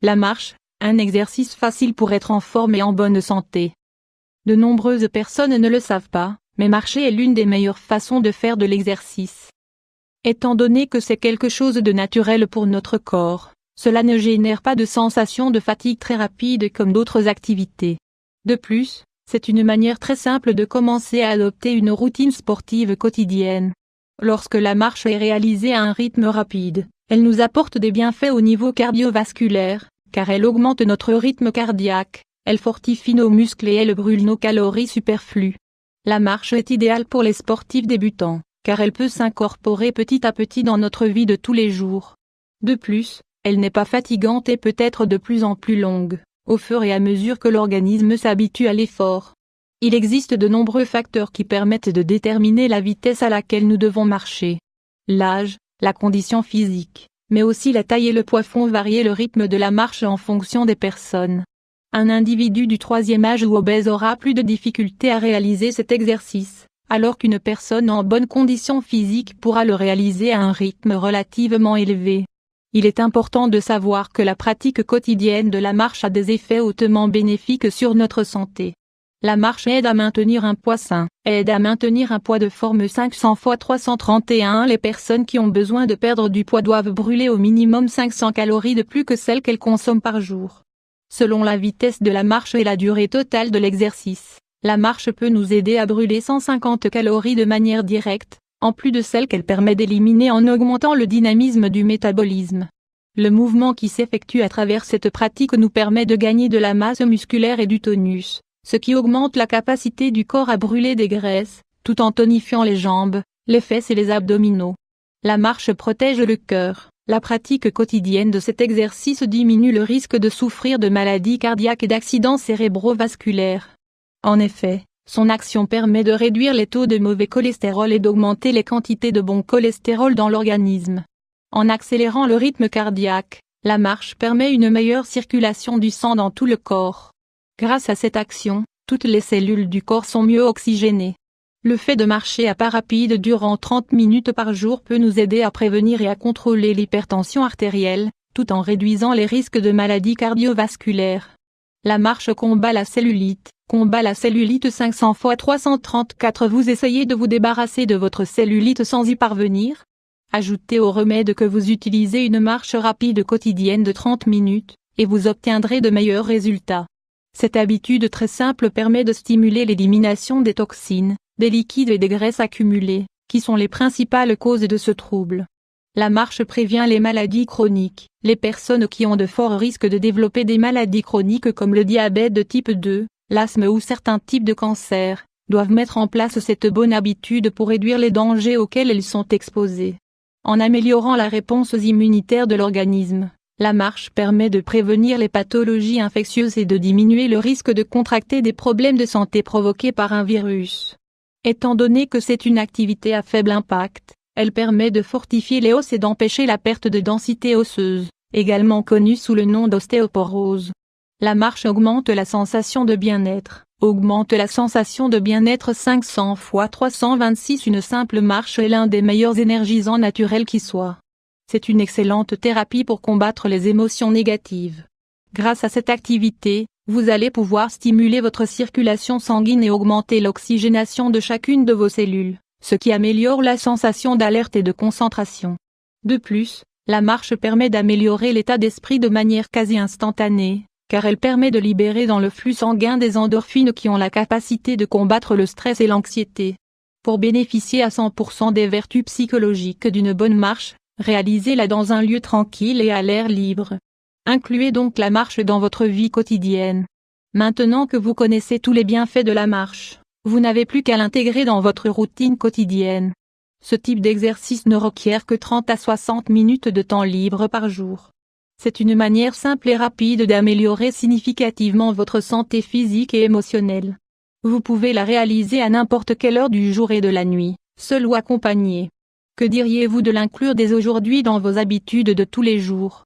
La marche, un exercice facile pour être en forme et en bonne santé. De nombreuses personnes ne le savent pas, mais marcher est l'une des meilleures façons de faire de l'exercice. Étant donné que c'est quelque chose de naturel pour notre corps, cela ne génère pas de sensation de fatigue très rapide comme d'autres activités. De plus, c'est une manière très simple de commencer à adopter une routine sportive quotidienne. Lorsque la marche est réalisée à un rythme rapide, elle nous apporte des bienfaits au niveau cardiovasculaire, car elle augmente notre rythme cardiaque, elle fortifie nos muscles et elle brûle nos calories superflues. La marche est idéale pour les sportifs débutants, car elle peut s'incorporer petit à petit dans notre vie de tous les jours. De plus, elle n'est pas fatigante et peut être de plus en plus longue, au fur et à mesure que l'organisme s'habitue à l'effort. Il existe de nombreux facteurs qui permettent de déterminer la vitesse à laquelle nous devons marcher. L'âge, la condition physique, mais aussi la taille et le poids font varier le rythme de la marche en fonction des personnes. Un individu du troisième âge ou obèse aura plus de difficultés à réaliser cet exercice, alors qu'une personne en bonne condition physique pourra le réaliser à un rythme relativement élevé. Il est important de savoir que la pratique quotidienne de la marche a des effets hautement bénéfiques sur notre santé. La marche aide à maintenir un poids sain, aide à maintenir un poids de forme 500 x 331. Les personnes qui ont besoin de perdre du poids doivent brûler au minimum 500 calories de plus que celles qu'elles consomment par jour. Selon la vitesse de la marche et la durée totale de l'exercice, la marche peut nous aider à brûler 150 calories de manière directe, en plus de celles qu'elle permet d'éliminer en augmentant le dynamisme du métabolisme. Le mouvement qui s'effectue à travers cette pratique nous permet de gagner de la masse musculaire et du tonus, ce qui augmente la capacité du corps à brûler des graisses, tout en tonifiant les jambes, les fesses et les abdominaux. La marche protège le cœur. La pratique quotidienne de cet exercice diminue le risque de souffrir de maladies cardiaques et d'accidents cérébrovasculaires. En effet, son action permet de réduire les taux de mauvais cholestérol et d'augmenter les quantités de bon cholestérol dans l'organisme. En accélérant le rythme cardiaque, la marche permet une meilleure circulation du sang dans tout le corps. Grâce à cette action, toutes les cellules du corps sont mieux oxygénées. Le fait de marcher à pas rapide durant 30 minutes par jour peut nous aider à prévenir et à contrôler l'hypertension artérielle, tout en réduisant les risques de maladies cardiovasculaires. La marche combat la cellulite. 500 x 334. Vous essayez de vous débarrasser de votre cellulite sans y parvenir? Ajoutez au remède que vous utilisez une marche rapide quotidienne de 30 minutes, et vous obtiendrez de meilleurs résultats. Cette habitude très simple permet de stimuler l'élimination des toxines, des liquides et des graisses accumulées, qui sont les principales causes de ce trouble. La marche prévient les maladies chroniques. Les personnes qui ont de forts risques de développer des maladies chroniques comme le diabète de type 2, l'asthme ou certains types de cancers, doivent mettre en place cette bonne habitude pour réduire les dangers auxquels elles sont exposées. En améliorant la réponse immunitaire de l'organisme, la marche permet de prévenir les pathologies infectieuses et de diminuer le risque de contracter des problèmes de santé provoqués par un virus. Étant donné que c'est une activité à faible impact, elle permet de fortifier les os et d'empêcher la perte de densité osseuse, également connue sous le nom d'ostéoporose. La marche augmente la sensation de bien-être. 500 x 326. Une simple marche est l'un des meilleurs énergisants naturels qui soit. C'est une excellente thérapie pour combattre les émotions négatives. Grâce à cette activité, vous allez pouvoir stimuler votre circulation sanguine et augmenter l'oxygénation de chacune de vos cellules, ce qui améliore la sensation d'alerte et de concentration. De plus, la marche permet d'améliorer l'état d'esprit de manière quasi instantanée, car elle permet de libérer dans le flux sanguin des endorphines qui ont la capacité de combattre le stress et l'anxiété. Pour bénéficier à 100% des vertus psychologiques d'une bonne marche, réalisez-la dans un lieu tranquille et à l'air libre. Incluez donc la marche dans votre vie quotidienne. Maintenant que vous connaissez tous les bienfaits de la marche, vous n'avez plus qu'à l'intégrer dans votre routine quotidienne. Ce type d'exercice ne requiert que 30 à 60 minutes de temps libre par jour. C'est une manière simple et rapide d'améliorer significativement votre santé physique et émotionnelle. Vous pouvez la réaliser à n'importe quelle heure du jour et de la nuit, seul ou accompagné. Que diriez-vous de l'inclure dès aujourd'hui dans vos habitudes de tous les jours?